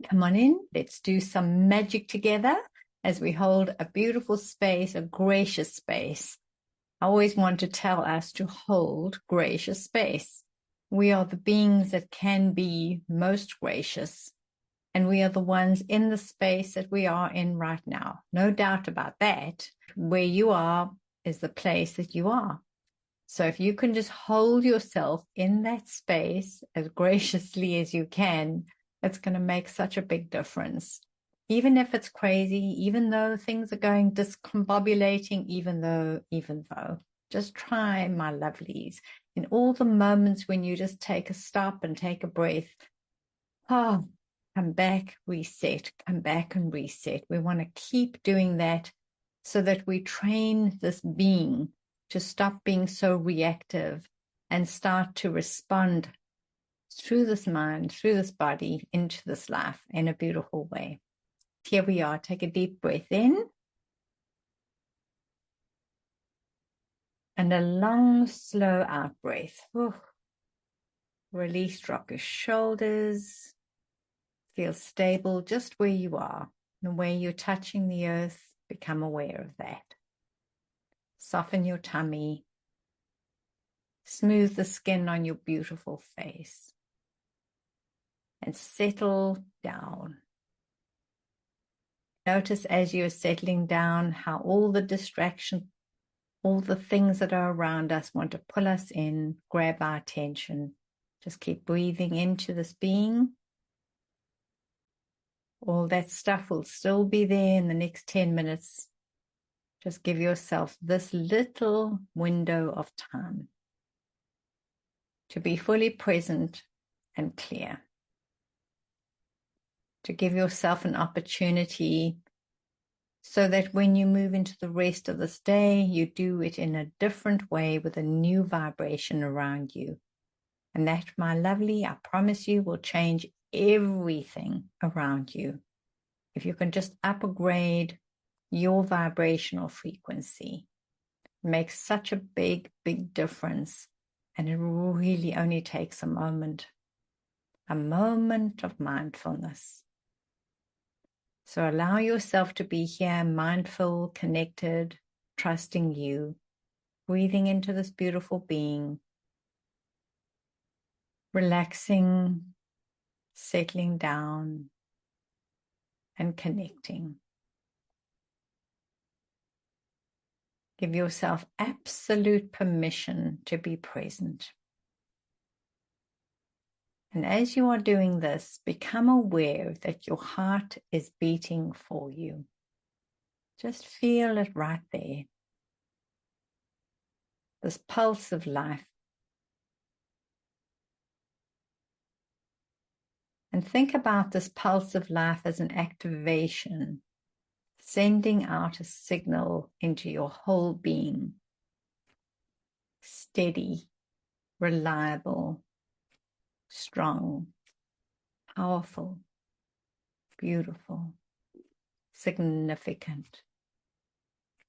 Come on in. Let's do some magic together as we hold a beautiful space, a gracious space. I always want to tell us to hold gracious space. We are the beings that can be most gracious, and we are the ones in the space that we are in right now. No doubt about that. Where you are is the place that you are. So if you can just hold yourself in that space as graciously as you can, it's going to make such a big difference. Even if it's crazy, even though things are going discombobulating, even though, just try, my lovelies, in all the moments when you just take a stop and take a breath, come back, reset, come back and reset. We want to keep doing that so that we train this being to stop being so reactive and start to respond through this mind, through this body, into this life in a beautiful way. Here we are. Take a deep breath in. And a long, slow out breath. Ooh. Release, drop your shoulders. Feel stable just where you are. The way you're touching the earth, become aware of that. Soften your tummy. Smooth the skin on your beautiful face. And settle down. Notice as you're settling down how all the distractions, all the things that are around us want to pull us in, grab our attention. Just keep breathing into this being. All that stuff will still be there in the next 10 minutes. Just give yourself this little window of time to be fully present and clear. To give yourself an opportunity so that when you move into the rest of this day, you do it in a different way with a new vibration around you. And that, my lovely, I promise you, will change everything around you. If you can just upgrade your vibrational frequency, it makes such a big, big difference. And it really only takes a moment of mindfulness. So allow yourself to be here, mindful, connected, trusting you, breathing into this beautiful being, relaxing, settling down, and connecting. Give yourself absolute permission to be present. And as you are doing this, become aware that your heart is beating for you. Just feel it right there. This pulse of life. And think about this pulse of life as an activation, sending out a signal into your whole being. Steady, reliable, strong, powerful, beautiful, significant,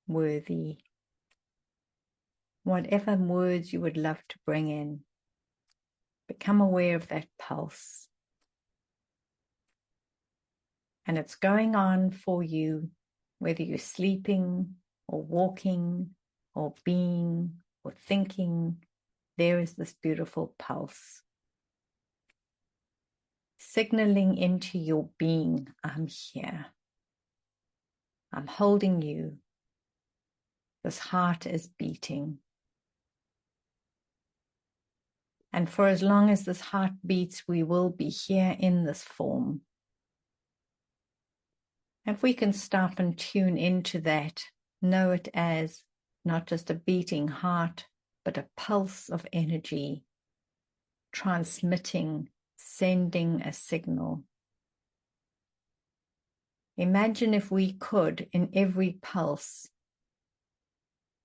worthy. Whatever words you would love to bring in, become aware of that pulse. And it's going on for you, whether you're sleeping or walking or being or thinking, there is this beautiful pulse. Signaling into your being, I'm here. I'm holding you. This heart is beating. And for as long as this heart beats, we will be here in this form. If we can stop and tune into that, know it as not just a beating heart, but a pulse of energy, transmitting, sending a signal. Imagine if we could, in every pulse,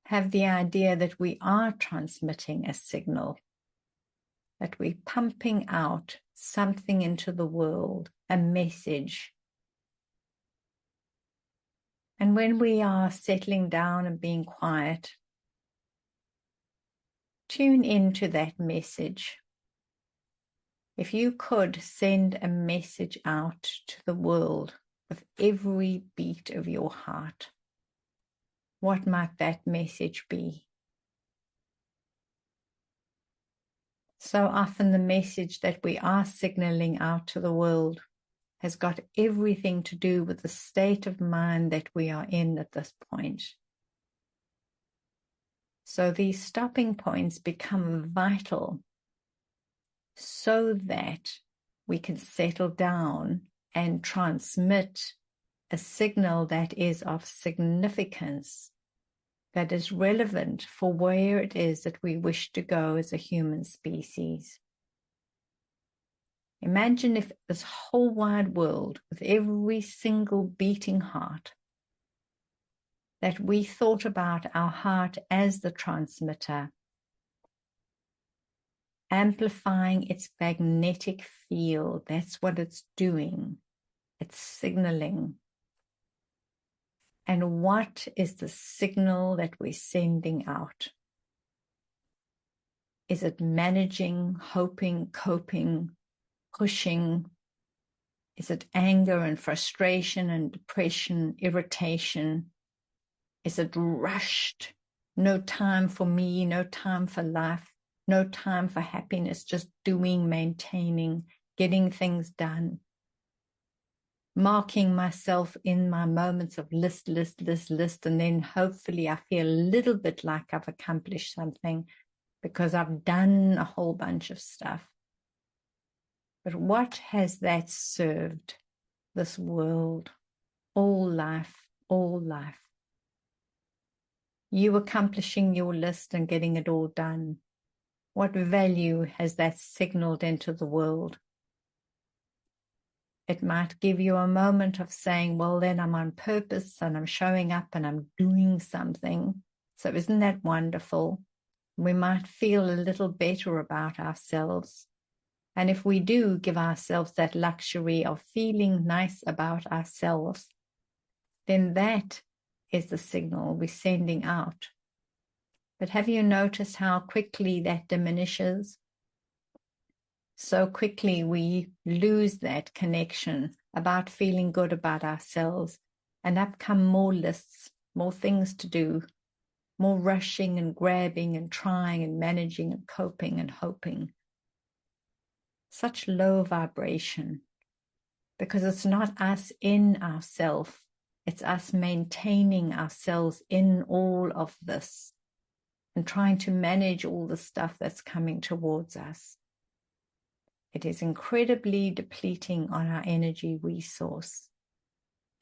have the idea that we are transmitting a signal, that we're pumping out something into the world, a message. And when we are settling down and being quiet, tune into that message. If you could send a message out to the world with every beat of your heart, what might that message be? So often the message that we are signaling out to the world has got everything to do with the state of mind that we are in at this point. So these stopping points become vital so that we can settle down and transmit a signal that is of significance, that is relevant for where it is that we wish to go as a human species. Imagine if this whole wide world, with every single beating heart, that we thought about our heart as the transmitter, amplifying its magnetic field. That's what it's doing. It's signaling. And what is the signal that we're sending out? Is it managing, hoping, coping, pushing? Is it anger and frustration and depression, irritation? Is it rushed? No time for me, no time for life, no time for happiness, just doing, maintaining, getting things done. Marking myself in my moments of list, and then hopefully I feel a little bit like I've accomplished something because I've done a whole bunch of stuff. But what has that served this world? All life, all life. You accomplishing your list and getting it all done. What value has that signaled into the world? It might give you a moment of saying, well, then I'm on purpose and I'm showing up and I'm doing something. So isn't that wonderful? We might feel a little better about ourselves. And if we do give ourselves that luxury of feeling nice about ourselves, then that is the signal we're sending out. But have you noticed how quickly that diminishes? So quickly we lose that connection about feeling good about ourselves, and up come more lists, more things to do, more rushing and grabbing and trying and managing and coping and hoping. Such low vibration, because it's not us in ourself, it's us maintaining ourselves in all of this and trying to manage all the stuff that's coming towards us. It is incredibly depleting on our energy resource.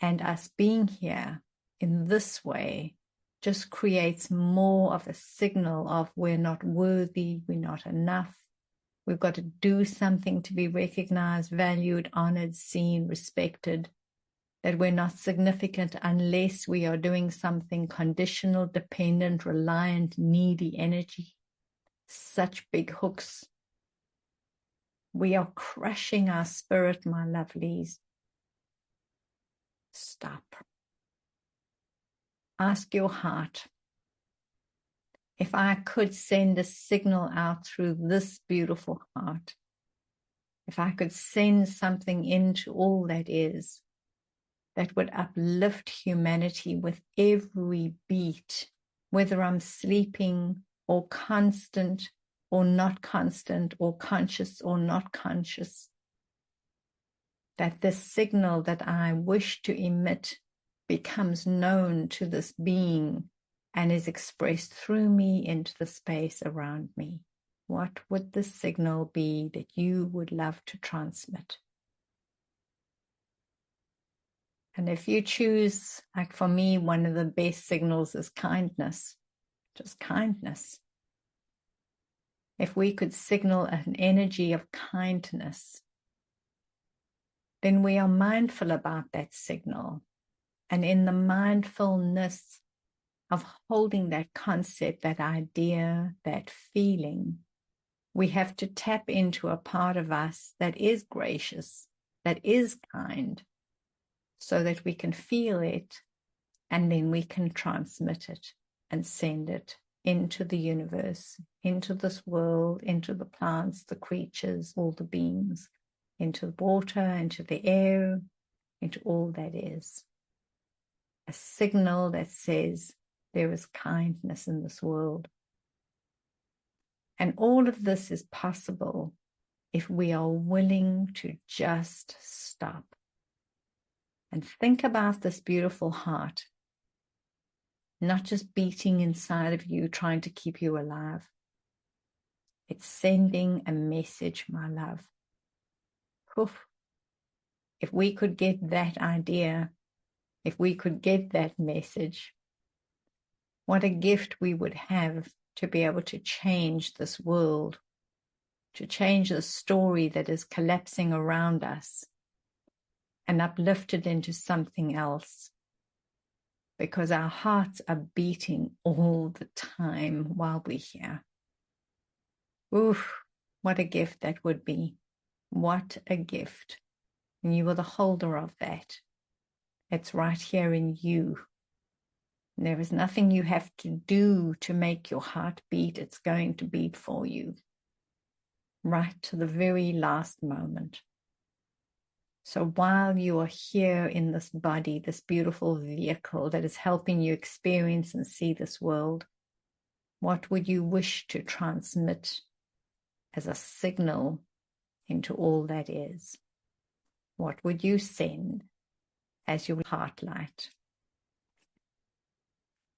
And us being here in this way just creates more of a signal of we're not worthy, we're not enough. We've got to do something to be recognized, valued, honored, seen, respected, that we're not significant unless we are doing something conditional, dependent, reliant, needy energy. Such big hooks. We are crushing our spirit, my lovelies. Stop. Ask your heart, if I could send a signal out through this beautiful heart, if I could send something into all that is, that would uplift humanity with every beat, whether I'm sleeping or constant or not constant, or conscious or not conscious, that this signal that I wish to emit becomes known to this being and is expressed through me into the space around me. What would the signal be that you would love to transmit? And if you choose, like for me, one of the best signals is kindness, just kindness. If we could signal an energy of kindness, then we are mindful about that signal. And in the mindfulness of holding that concept, that idea, that feeling, we have to tap into a part of us that is gracious, that is kind, so that we can feel it and then we can transmit it and send it into the universe, into this world, into the plants, the creatures, all the beings, into the water, into the air, into all that is. A signal that says there is kindness in this world. And all of this is possible if we are willing to just stop and think about this beautiful heart, not just beating inside of you, trying to keep you alive. It's sending a message, my love. Oof. If we could get that idea, if we could get that message, what a gift we would have to be able to change this world, to change the story that is collapsing around us and uplift it into something else. Because our hearts are beating all the time while we're here. Oof, what a gift that would be. What a gift. And you are the holder of that. It's right here in you. And there is nothing you have to do to make your heart beat. It's going to beat for you. Right to the very last moment. So while you are here in this body, this beautiful vehicle that is helping you experience and see this world, what would you wish to transmit as a signal into all that is? What would you send as your heart light?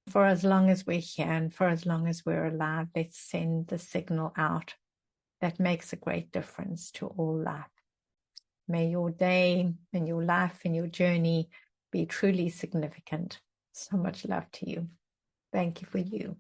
For as long as we're here and for as long as we're alive, let's send the signal out that makes a great difference to all life. May your day and your life and your journey be truly significant. So much love to you. Thank you for you.